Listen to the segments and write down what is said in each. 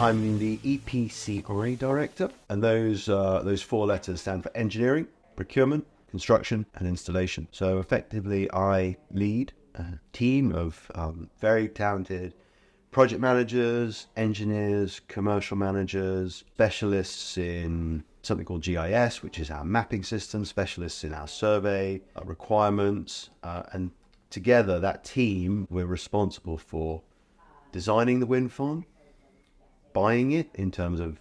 I'm the EPCI director, and those four letters stand for engineering, procurement, construction, and installation. So effectively, I lead a team of very talented project managers, engineers, commercial managers, specialists in something called GIS, which is our mapping system, specialists in our survey requirements, and together, that team, we're responsible for designing the wind farm, buying it in terms of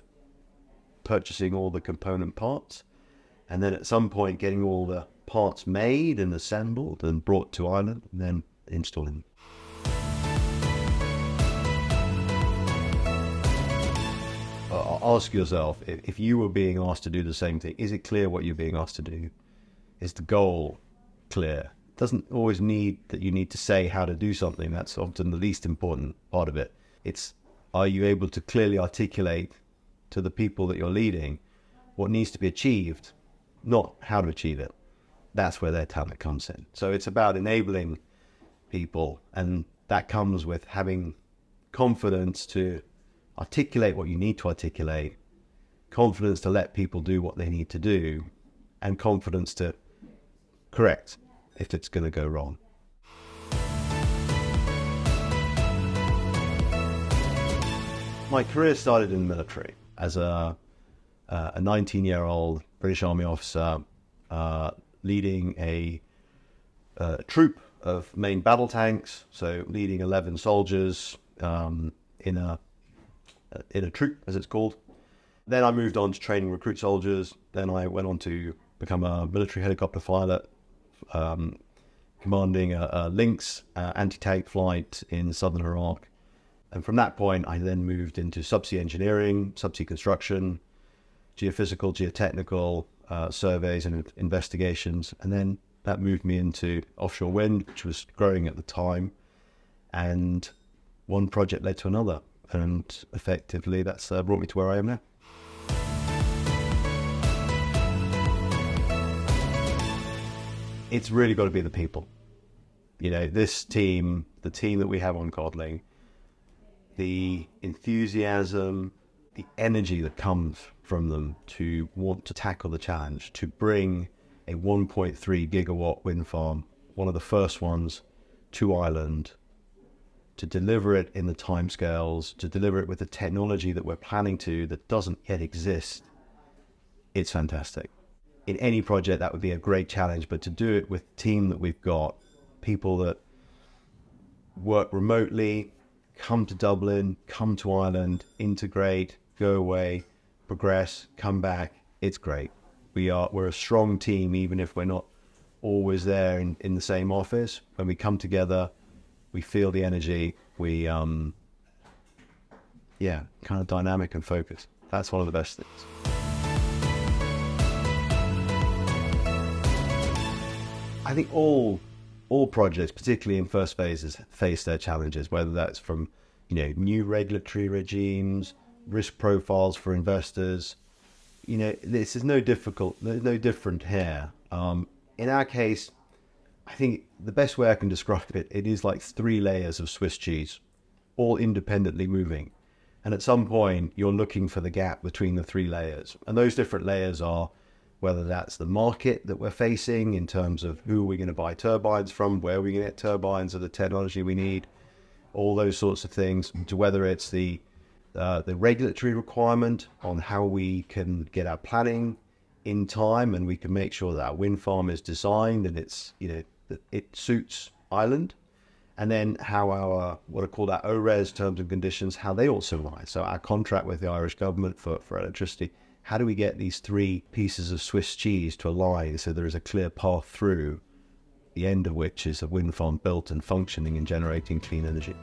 purchasing all the component parts, and then at some point getting all the parts made and assembled and brought to Ireland, and then installing. Ask yourself, if you were being asked to do the same thing, is it clear what you're being asked to do? Is the goal clear? It doesn't always need that you need to say how to do something. That's often the least important part of it. It's, are you able to clearly articulate to the people that you're leading what needs to be achieved, not how to achieve it? That's where their talent comes in. So it's about enabling people, and that comes with having confidence to articulate what you need to articulate, confidence to let people do what they need to do, and confidence to correct if it's going to go wrong. My career started in the military as a 19-year-old British Army officer leading a troop of main battle tanks, so leading 11 soldiers in a troop, as it's called. Then I moved on to training recruit soldiers. Then I went on to become a military helicopter pilot, commanding a Lynx anti-tank flight in southern Iraq. And from that point, I then moved into subsea engineering, subsea construction, geophysical, geotechnical surveys and investigations. And then that moved me into offshore wind, which was growing at the time. And one project led to another. And effectively, that's brought me to where I am now. It's really got to be the people. You know, this team, the team that we have on Codling, the enthusiasm, the energy that comes from them to want to tackle the challenge, to bring a 1.3 gigawatt wind farm, one of the first ones, to Ireland, to deliver it in the timescales, to deliver it with the technology that we're planning to that doesn't yet exist. It's fantastic. In any project, that would be a great challenge, but to do it with the team that we've got, people that work remotely, come to Dublin, come to Ireland, integrate, go away, progress, come back, it's great. We're a strong team, even if we're not always there in the same office. When we come together, we feel the energy, we, kind of dynamic and focused. That's one of the best things. I think all projects, particularly in first phases, face their challenges, whether that's from, new regulatory regimes, risk profiles for investors. This is no different here. In our case, I think the best way I can describe it, it is like 3 layers of Swiss cheese, all independently moving. And at some point, you're looking for the gap between the 3 layers. And those different layers are whether that's the market that we're facing in terms of who are we going to buy turbines from, where are we going to get turbines of the technology we need, all those sorts of things, to whether it's the regulatory requirement on how we can get our planning in time and we can make sure that our wind farm is designed and it's, that it suits Ireland. And then how our, what are called our ORES terms and conditions, how they also align. So our contract with the Irish government for electricity, how do we get these 3 pieces of Swiss cheese to align so there is a clear path through, the end of which is a wind farm built and functioning and generating clean energy?